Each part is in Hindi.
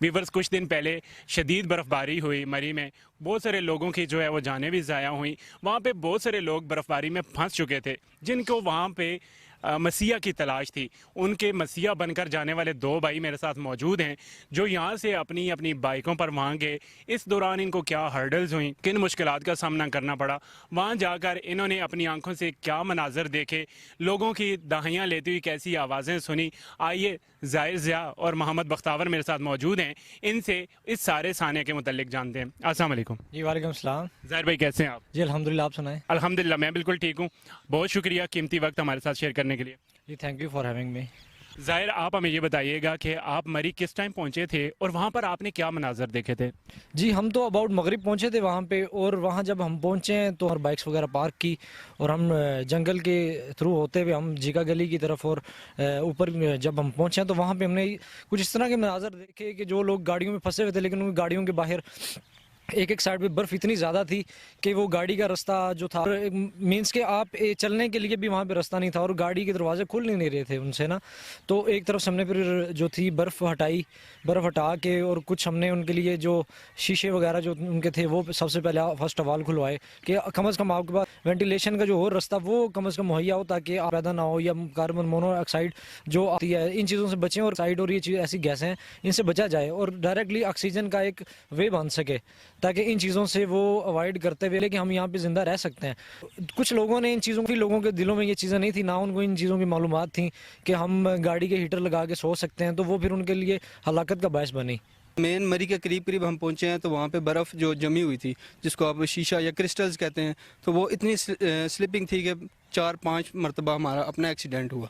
वीवर्स, कुछ दिन पहले शदीद बर्फ़बारी हुई मरी में, बहुत सारे लोगों की जो है वो जानें भी ज़ाया हुई। वहाँ पे बहुत सारे लोग बर्फ़बारी में फंस चुके थे जिनको वहाँ पे मसीहा की तलाश थी। उनके मसीहा बनकर जाने वाले दो भाई मेरे साथ मौजूद हैं जो यहाँ से अपनी अपनी बाइकों पर वहाँ गए। इस दौरान इनको क्या हर्डल्स हुई, किन मुश्किलात का सामना करना पड़ा, वहाँ जाकर इन्होंने अपनी आंखों से क्या मनाजर देखे, लोगों की दहाइयाँ लेती हुई कैसी आवाज़ें सुनी। आइए, ज़ाहिर ज़िया और मोहम्मद बख्तावर मेरे साथ मौजूद हैं, इनसे इस सारे साने के मुतल्लिक जानते हैं। अस्सलाम वालेकुम। जी वालेकुम सलाम। ज़ाहिर भाई, कैसे हैं आप? जी अल्हम्दुलिल्लाह, आप सुनाएं। अल्हम्दुलिल्लाह, मैं बिल्कुल ठीक हूँ। बहुत शुक्रिया कीमती वक्त हमारे साथ शेयर करने के लिए। जी thank you for having me. ज़ाहिर, आप हमें ये बताइएगा कि आप मरी किस टाइम पहुँचे थे और वहाँ पर आपने क्या मनाजर देखे थे? जी हम तो अबाउट मगरिब पहुंचे थे वहाँ पे, और वहाँ जब हम पहुँचे हैं तो हर बाइक्स वगैरह पार्क की और हम जंगल के थ्रू होते हुए हम जीका गली की तरफ, और ऊपर जब हम पहुँचे हैं तो वहाँ पे हमने कुछ इस तरह के मनाजर देखे कि जो लोग गाड़ियों में फंसे हुए थे, लेकिन उनकी गाड़ियों के बाहर एक एक साइड पे बर्फ़ इतनी ज़्यादा थी कि वो गाड़ी का रास्ता जो था, मींस के आप चलने के लिए भी वहाँ पे रास्ता नहीं था और गाड़ी के दरवाजे खुल नहीं रहे थे उनसे ना। तो एक तरफ से हमने फिर जो थी बर्फ़ हटाई, बर्फ़ हटा के, और कुछ हमने उनके लिए जो शीशे वगैरह जो उनके थे वो सबसे पहले फर्स्ट ऑफ ऑल खुलवाए कि कम अज़ कम आपके पास वेंटिलेशन का जो और रास्ता वो कम अज़ कम मुहैया हो, ताकि आप पैदा ना हो या कार्बन मोनोऑक्साइड जो आती है इन चीज़ों से बचें, और साइड और ये चीज़ ऐसी गैसें हैं इनसे बचा जाए और डायरेक्टली ऑक्सीजन का एक वे बन सके, ताकि इन चीज़ों से वो अवॉइड करते हुए लेकिन हम यहाँ पे ज़िंदा रह सकते हैं। कुछ लोगों ने इन चीज़ों की, लोगों के दिलों में ये चीज़ें नहीं थी, ना उनको इन चीज़ों की मालूमात थी कि हम गाड़ी के हीटर लगा के सो सकते हैं, तो वो फिर उनके लिए हलाकत का बायस बनी। मेन मरी के करीब करीब हम पहुंचे हैं तो वहाँ पे बर्फ़ जो जमी हुई थी, जिसको आप शीशा या क्रिस्टल्स कहते हैं, तो वो इतनी स्लिपिंग थी कि 4-5 मरतबा हमारा अपना एक्सीडेंट हुआ,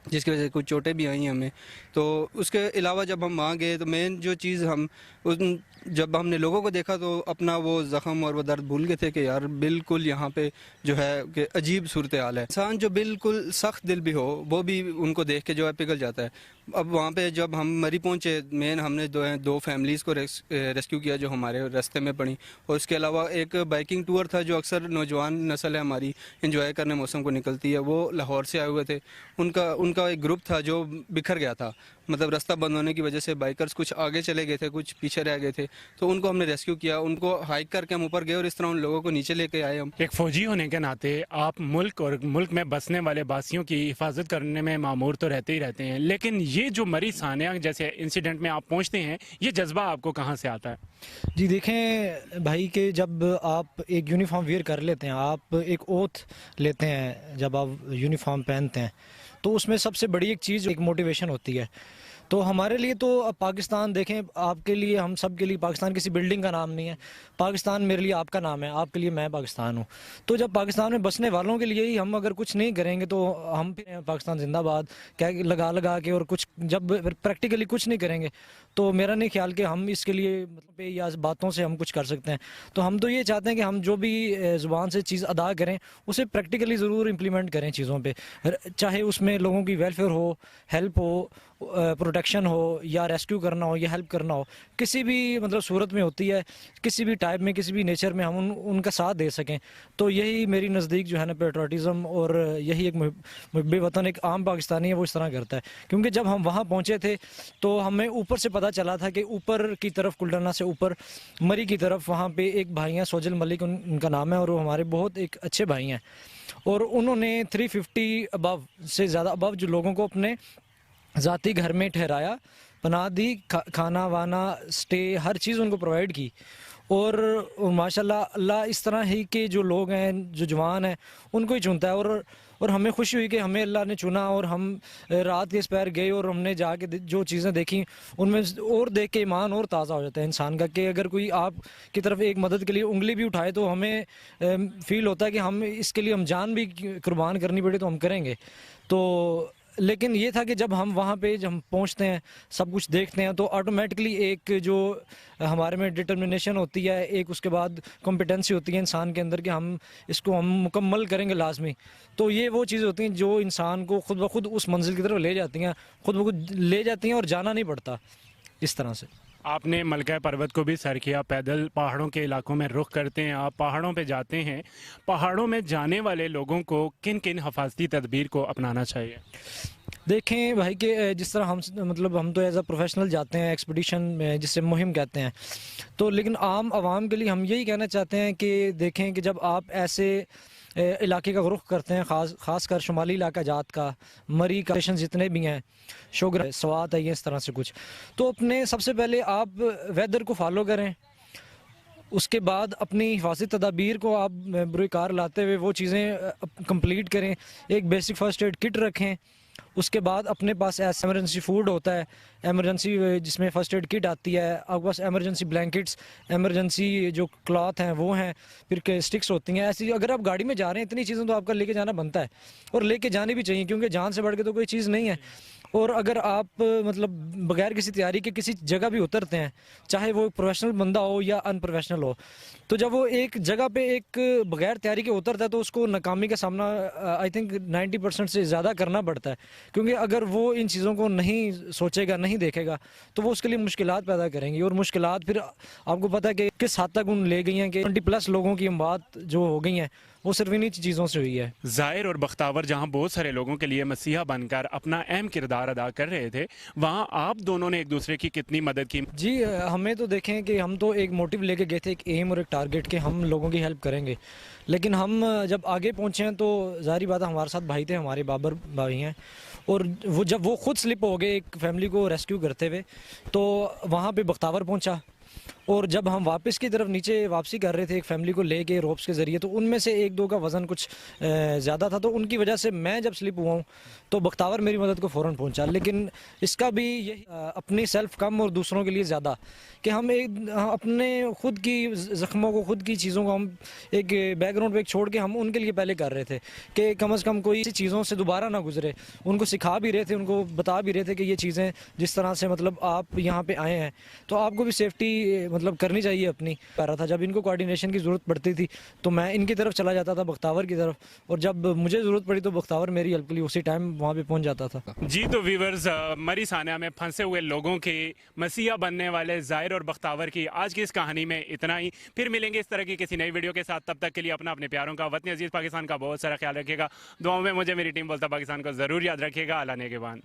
जिसकी वजह से कुछ चोटें भी आई हमें। तो उसके अलावा जब हम वहाँ गए तो मेन जो चीज़ हम उन जब हमने लोगों को देखा तो अपना वो ज़ख़म और वो दर्द भूल गए थे कि यार बिल्कुल यहाँ पे जो है कि अजीब सूरत हाल है। इंसान जो बिल्कुल सख्त दिल भी हो वो भी उनको देख के जो है पिघल जाता है। अब वहाँ पे जब हम मरी पहुँचे, मेन हमने दो फैमिलीज़ को रेस्क्यू किया जो हमारे रास्ते में पड़ी, और उसके अलावा एक बाइकिंग टूर था जो अक्सर नौजवान नस्ल है हमारी इंजॉय करने मौसम को निकलती है, वो लाहौर से आए हुए थे। उनका एक ग्रुप था जो बिखर गया था, मतलब रास्ता बंद होने की वजह से बाइकर्स कुछ आगे चले गए थे, कुछ पीछे रह गए थे, तो उनको हमने रेस्क्यू किया, उनको हाइक करके हम ऊपर गए और इस तरह उन लोगों को नीचे लेके आए हम। एक फ़ौजी होने के नाते आप मुल्क और मुल्क में बसने वाले बासियों की हिफाजत करने में मामूर तो रहते ही रहते हैं, लेकिन ये जो मरी सानिया जैसे इंसिडेंट में आप पहुंचते हैं, ये जज्बा आपको कहाँ से आता है? जी देखें भाई, कि जब आप एक यूनिफॉर्म वेयर कर लेते हैं, आप एक ओथ लेते हैं जब आप यूनिफॉर्म पहनते हैं, तो उसमें सबसे बड़ी एक चीज़ एक मोटिवेशन होती है। तो हमारे लिए तो अब पाकिस्तान देखें, आपके लिए, हम सब के लिए पाकिस्तान किसी बिल्डिंग का नाम नहीं है। पाकिस्तान मेरे लिए आपका नाम है, आपके लिए मैं पाकिस्तान हूँ। तो जब पाकिस्तान में बसने वालों के लिए ही हम अगर कुछ नहीं करेंगे तो हम पाकिस्तान जिंदाबाद क्या लगा लगा के, और कुछ जब प्रैक्टिकली कुछ नहीं करेंगे तो मेरा नहीं ख्याल कि हम इसके लिए मतलब या बातों से हम कुछ कर सकते हैं। तो हम तो ये चाहते हैं कि हम जो भी ज़ुबान से चीज़ अदा करें उसे प्रैक्टिकली ज़रूर इम्प्लीमेंट करें चीज़ों पे, चाहे उसमें लोगों की वेलफेयर हो, हेल्प हो, प्रोटेक्शन हो, या रेस्क्यू करना हो या हेल्प करना हो, किसी भी मतलब सूरत में होती है, किसी भी टाइप में, किसी भी नेचर में हम उनका साथ दे सकें। तो यही मेरी नज़दीक जो है ना पेट्रोटिज़म, और यही एक मुहब्ब वतन एक आम पाकिस्तानी है वो इस तरह करता है। क्योंकि जब हम वहाँ पहुँचे थे तो हमें ऊपर से पता चला था कि ऊपर की तरफ कुल्डरना से ऊपर मरी की तरफ वहाँ पे एक भाई हैं, सोजल मलिक उनका नाम है, और वो हमारे बहुत एक अच्छे भाई हैं, और उन्होंने 350 अबव से ज़्यादा अबव जो लोगों को अपने ज़ाती घर में ठहराया, पनाह दी, खाना वाना, स्टे, हर चीज़ उनको प्रोवाइड की। और माशाल्लाह अल्लाह इस तरह ही के जो लोग हैं, जो जवान हैं, उनको ही चुनता है। और हमें खुशी हुई कि हमें अल्लाह ने चुना, और हम रात के इस पैर गए और हमने जाके जो चीज़ें देखी उनमें और देख के ईमान और ताज़ा हो जाता है इंसान का, कि अगर कोई आप की तरफ एक मदद के लिए उंगली भी उठाए तो हमें फील होता है कि हम इसके लिए हम जान भी कुर्बान करनी पड़े तो हम करेंगे। तो लेकिन ये था कि जब हम वहाँ पे जब हम पहुँचते हैं, सब कुछ देखते हैं, तो ऑटोमेटिकली एक जो हमारे में डिटर्मिनेशन होती है, एक उसके बाद कॉम्पिटेंसी होती है इंसान के अंदर कि हम इसको हम मुकम्मल करेंगे लाजमी। तो ये वो चीज़ें होती हैं जो इंसान को खुद ब खुद उस मंजिल की तरफ ले जाती हैं, खुद ब खुद ले जाती हैं और जाना नहीं पड़ता। इस तरह से। आपने मलका पर्वत को भी सर किया, पैदल पहाड़ों के इलाकों में रुख करते हैं, आप पहाड़ों पे जाते हैं। पहाड़ों में जाने वाले लोगों को किन किन हिफाजती तदबीर को अपनाना चाहिए? देखें भाई कि जिस तरह हम मतलब हम तो एज अ प्रोफेशनल जाते हैं एक्सपीडिशन में, जिसे मुहिम कहते हैं, तो लेकिन आम आवाम के लिए हम यही कहना चाहते हैं कि देखें कि जब आप ऐसे इलाके का रुख करते हैं, ख़ासकर शुमाली इलाका जात का, मरी का स्टेशन जितने भी हैं, शोगर स्वात है, ये इस तरह से कुछ, तो अपने सबसे पहले आप वेदर को फॉलो करें। उसके बाद अपनी हिफाजती तदाबीर को आप बुरकार लाते हुए वो चीज़ें कंप्लीट करें। एक बेसिक फ़र्स्ट एड किट रखें। उसके बाद अपने पास एमरजेंसी फूड होता है, एमरजेंसी जिसमें फ़र्स्ट एड किट आती है, आपके पास एमरजेंसी ब्लैंकेट्स, एमरजेंसी जो क्लॉथ हैं वो हैं, फिर के स्टिक्स होती हैं। ऐसी अगर आप गाड़ी में जा रहे हैं, इतनी चीज़ें तो आपका लेके जाना बनता है और लेके जानी भी चाहिए, क्योंकि जान से बढ़ के तो कोई चीज़ नहीं है। और अगर आप मतलब बगैर किसी तैयारी के किसी जगह भी उतरते हैं, चाहे वो प्रोफेशनल बंदा हो या अनप्रोफेशनल हो, तो जब वो एक जगह पे एक बगैर तैयारी के उतरता है तो उसको नाकामी का सामना आई थिंक 90% से ज़्यादा करना पड़ता है। क्योंकि अगर वो इन चीज़ों को नहीं सोचेगा, नहीं देखेगा, तो वो उसके लिए मुश्किलात पैदा करेंगी। और मुश्किलात फिर आपको पता है कि किस हद तक उन ले गई हैं कि 20+ लोगों की बात जो हो गई हैं वो सिर्फ इन्हीं चीज़ों से हुई है। ज़ाहिर और बख्तावर जहां बहुत सारे लोगों के लिए मसीहा बनकर अपना अहम किरदार अदा कर रहे थे, वहां आप दोनों ने एक दूसरे की कितनी मदद की? जी हमें तो देखें कि हम तो एक मोटिव लेके गए थे, एक एम और एक टारगेट के हम लोगों की हेल्प करेंगे। लेकिन हम जब आगे पहुंचे हैं तो ज़ाहिर बात है, हमारे साथ भाई थे, हमारे बाबर भाई हैं, और वो जब वो खुद स्लिप हो गए एक फैमिली को रेस्क्यू करते हुए, तो वहाँ पे बख्तावर पहुँचा। और जब हम वापस की तरफ नीचे वापसी कर रहे थे एक फैमिली को लेके रोप्स के ज़रिए, तो उनमें से एक दो का वज़न कुछ ज़्यादा था, तो उनकी वजह से मैं जब स्लिप हुआ हूँ तो बख्तावर मेरी मदद को फ़ौरन पहुँचा। लेकिन इसका भी यही अपनी सेल्फ कम और दूसरों के लिए ज़्यादा, कि हम एक अपने खुद की ज़ख्मों को, खुद की चीज़ों को हम एक बैकग्राउंड पे छोड़ के हम उनके लिए पहले कर रहे थे कि कम से कम कोई ऐसी चीज़ों से दोबारा ना गुजरे। उनको सिखा भी रहे थे, उनको बता भी रहे थे कि ये चीज़ें जिस तरह से मतलब आप यहाँ पे आए हैं तो आपको भी सेफ्टी मतलब करनी चाहिए अपनी। कर रहा था जब इनको कोऑर्डिनेशन की ज़रूरत पड़ती थी तो मैं इनकी तरफ चला जाता था, बख्तावर की तरफ, और जब मुझे ज़रूरत पड़ी तो बख्तावर मेरी हेल्प के लिए उसी टाइम वहाँ पे पहुँच जाता था। जी तो व्यूवर्स, मरी सानिया में फंसे हुए लोगों के मसीहा बनने वाले ज़ाहिर और बख्तावर की आज की इस कहानी में इतना ही। फिर मिलेंगे इस तरह की किसी नई वीडियो के साथ। तब तक के लिए अपने प्यारों का, वतन अजीज़ पाकिस्तान का बहुत सारा ख्याल रखिएगा। दुआओं में मुझे मेरी टीम बोलता पाकिस्तान को ज़रूर याद रखिएगा। अल्लाह नेगहबान।